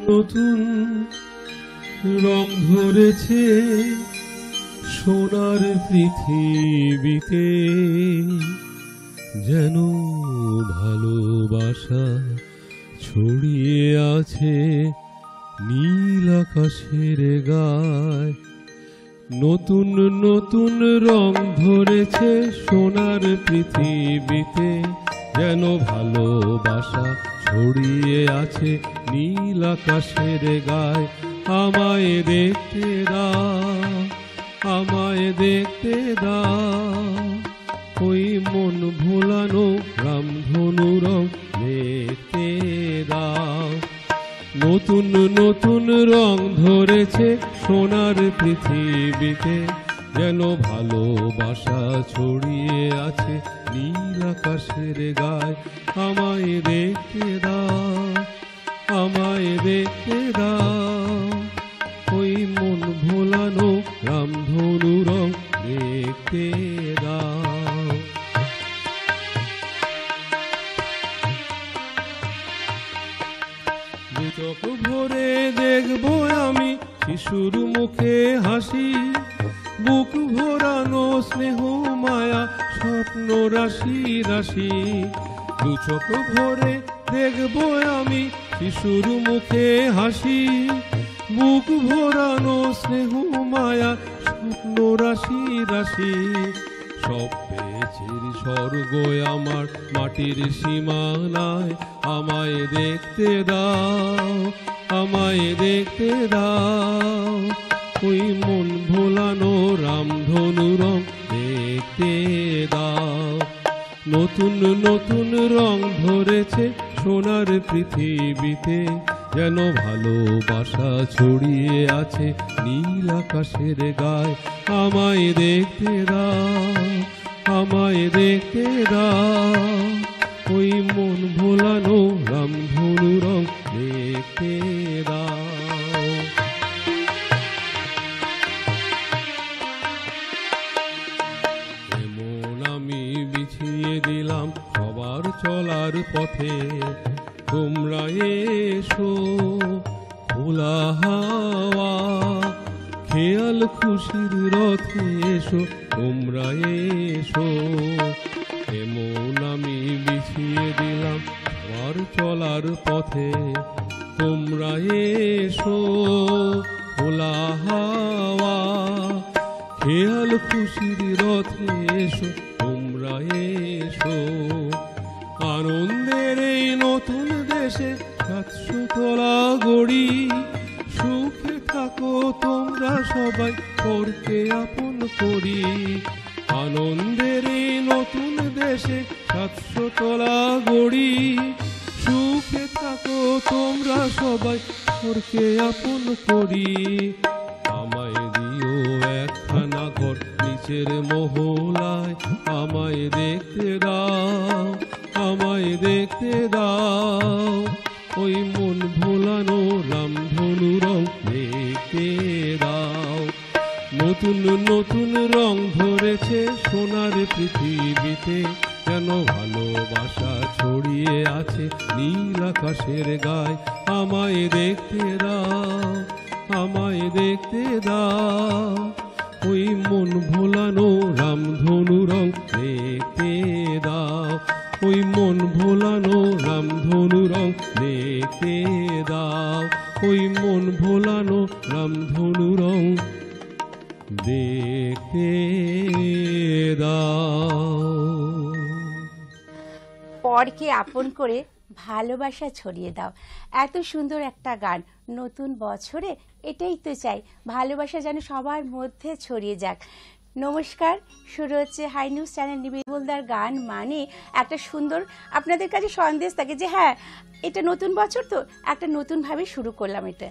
নতুন রং ধরেছে সোনার পৃথিবীতে, যেন ভালোবাসা ছড়িয়ে আছে নীল আকাশের গায়। নতুন নতুন রং ধরেছে সোনার পৃথিবীতে, যেন ভালোবাসা ছড়িয়ে আছে নীল আকাশের গায়। আমায় দেখতে দাও, আমায় দেখতে দাও, ওই মন ভোলানো রামধনু রং দেখতে দাও। নতুন নতুন রং ধরেছে সোনার পৃথিবীতে, যেন ভালোবাসা ছড়িয়ে আছে নীল আকাশের গায়। আমায় দেখতে দাও, আমায় দেখতে দাও, ওই মন ভোলানো রামধনু রং দেখতে দাও। দু চোখ ভরে দেখবো আমি শিশুর মুখে হাসি, বুক ভরানো স্নেহ মায়া স্বপ্ন রাশি রাশি। দু চোখ ভরে দেখবো আমি শিশুর মুখে হাসি, বুক ভরানো স্নেহ মায়া স্বপ্ন রাশি রাশি। সব পেয়েছির স্বর্গ আমার মাটির সীমানায়। আমায় দেখতে দাও, আমায় দেখতে দাও, ওই মন ভোলানো রামধনু রং দেখতে দাও। নতুন নতুন রং ধরেছে সোনার পৃথিবীতে, যেন ভালোবাসা ছড়িয়ে আছে নীল আকাশের গায়। আমায় দেখতে দাও, আমায় দেখতে দাও, ওই মন ভোলানো রামধনু রং দেখতে দাও। এমন আমি বিছিয়ে দিলাম সবার চলার পথে, তোমরা এসো খোলা হাওয়া খেয়াল খুশির রথে এসো, তোমরা এসো। এমন আমি বিছিয়ে দিলাম সবার চলার পথে, তোমরা এসো খোলা হাওয়া খেয়াল খুশির রথে এসো, তোমরা এসো। আনন্দের এই নতুন দেশে 700 তলা গড়ি, সুখে থাকো তোমরা সবাই পরকে আপন করি। আনন্দের এই নতুন দেশে 700 তলা গড়ি, সুখে থাকো তোমরা সবাই পরকে আপন করি। আমায় দিও একখানা ঘর নিচের মহলায়, আমায় দেখতে দাও, আমায় দেখতে দাও, ওই মন ভোলানো রামধনু রং দেখতে দাও। নতুন নতুন রং ধরেছে সোনার পৃথিবীতে, যেন ভালোবাসা ছড়িয়ে আছে নীল আকাশের গায়। আমায় দেখতে দাও, আমায় দেখতে দাও, ওই মন ভোলানো রামধনু রং দেখতে দাও, ওই মন ভোলানো রামধনু রং দেখতে দাও, ওই মন ভোলানো রামধনু রং দেখতে দাও। পরকে আপন করে ভালোবাসা ছড়িয়ে দাও, এত সুন্দর একটা গান। নতুন বছরে এটাই তো চাই, ভালোবাসা যেন সবার মধ্যে ছড়িয়ে যাক। নমস্কার, শুরু হচ্ছে হাই নিউজ চ্যানেল। নিবিড়বুলদার গান মানে একটা সুন্দর আপনাদের কাছে সন্দেশ থাকে যে হ্যাঁ এটা নতুন বছর, তো একটা নতুনভাবে শুরু করলাম। এটা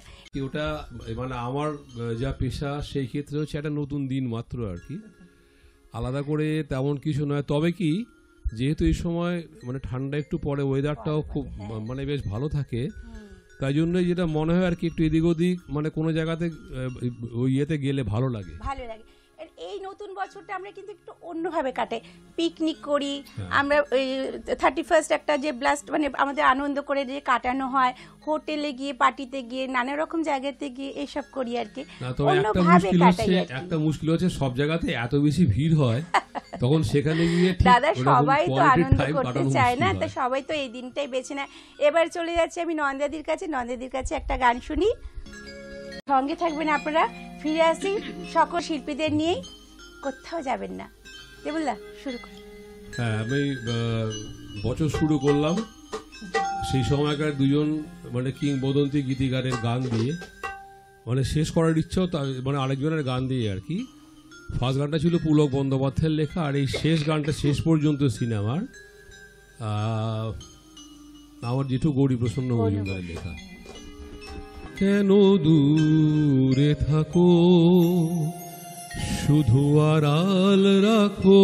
ওটা মানে আমার যা পেশা সেই ক্ষেত্রে হচ্ছে একটা নতুন দিন মাত্র আর কি, আলাদা করে তেমন কিছু নয়। তবে কি যেহেতু এই সময় মানে ঠান্ডা একটু পরে, ওয়েদারটাও খুব মানে বেশ ভালো থাকে, তাই জন্য যেটা মনে হয় আর কি একটু এদিক ওদিক মানে কোনো জায়গাতে ওই ইয়েতে গেলে ভালো লাগে। ভালো লাগে। এই নতুন বছরটা আমরা কিন্তু একটু অন্যভাবে কাটাই, পিকনিক করি আমরা, 31st একটা যে ব্লাস্ট মানে আমাদের আনন্দ করে যে কাটানো হয়, হোটেলে গিয়ে পার্টিতে গিয়ে নানা রকম জায়গাতে গিয়ে এসব করি আর কি, অন্যভাবে কাটাই। একটা মুশকিল হচ্ছে সব জায়গাতে এত বেশি ভিড় হয়, তখন সেখানে গিয়ে দাদা সবাই তো আনন্দ করতে চায় না, তো সবাই তো এই দিনটাই বেছে নেয়। এবার চলে যাচ্ছি আমি নন্দাদির কাছে, নন্দাদির কাছে একটা গান শুনি, সঙ্গে থাকবেন আপনারা, ফিরে আসি সকল শিল্পীদের নিয়েই, কোথাও যাবেন না। দেবুল্লাহ শুরু করি। হ্যাঁ, আমি বছর শুরু করলাম সেই সময়কার দুজন মানে কিংবদন্তি গীতিকারের গান দিয়ে, মানে শেষ করার ইচ্ছাও মানে আরেকজনের গান দিয়ে আর কি। ফার্স্ট গানটা ছিল পুলক বন্দ্যোপাধ্যায়ের লেখা, আর এই শেষ গানটা শেষ পর্যন্ত সিনেমার আমার জেঠু গৌরীপ্রসন্ন মজুমদারের লেখা। কেন দূরে থাকো শুধু আড়াল রাখো,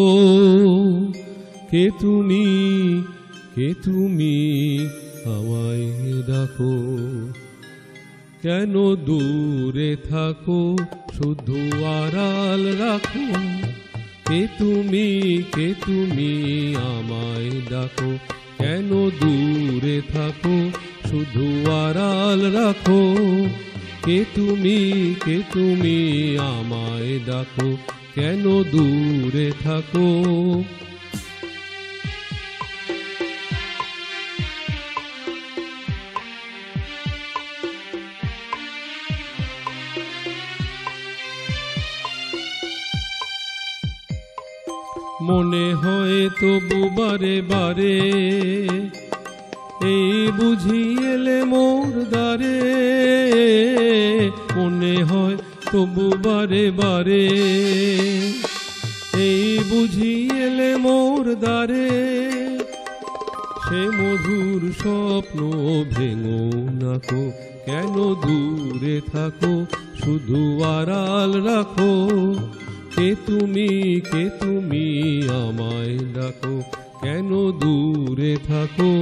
কে তুমি আমায় ডাকো, কেন দূরে থাকো শুধু আড়াল রাখো, কে তুমি আমায় ডাকো, কেন দূরে থাকো শুধু আড়াল রাখো, কে তুমি আমায় ডাকো, কেন দূরে থাকো। মনে হয় তবু বারে বারে এই বুঝি এলে মোর দ্বারে, মনে হয় তবু বারে বারে এই বুঝি এলে মোর দ্বারে, সে মধুর স্বপ্ন ভেঙো নাকো, কেন দূরে থাকো শুধু আড়াল রাখো, কে তুমি আমায় ডাকো, কেন দূরে থাকো।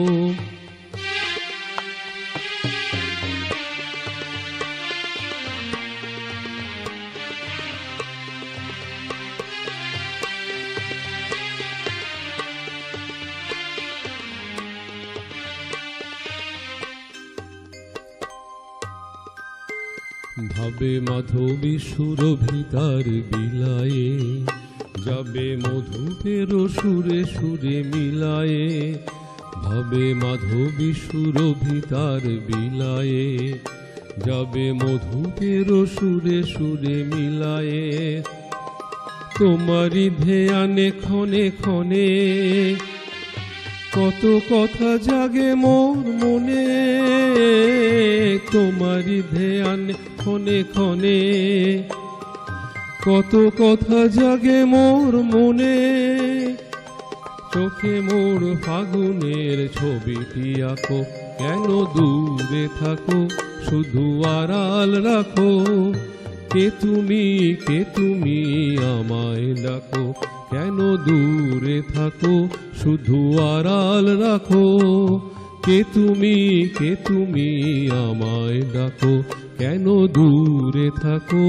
ভাবে মাধবী সুরভিতার বিলায়ে, যাবে মধুপের সুরে সুরে মিলায়ে, ভাবে মাধবী সুরভিতার বিলায়ে, যাবে মধুপের সুরে সুরে মিলায়ে, তোমারি ধ্যানে ক্ষণে ক্ষণে কত কথা জাগে মোর মনে, তোমারি ধ্যানে ক্ষণে ক্ষণে কত কথা জাগে মোর মনে, চোখে মোর ফাগুনের ছবিটি আঁকো, কেন দূরে থাকো শুধু আড়াল রাখো, কে তুমি আমায় ডাকো, কেন দূরে থাকো শুধু আড়াল রাখো, কে তুমি আমায় ডাকো, কেন দূরে থাকো।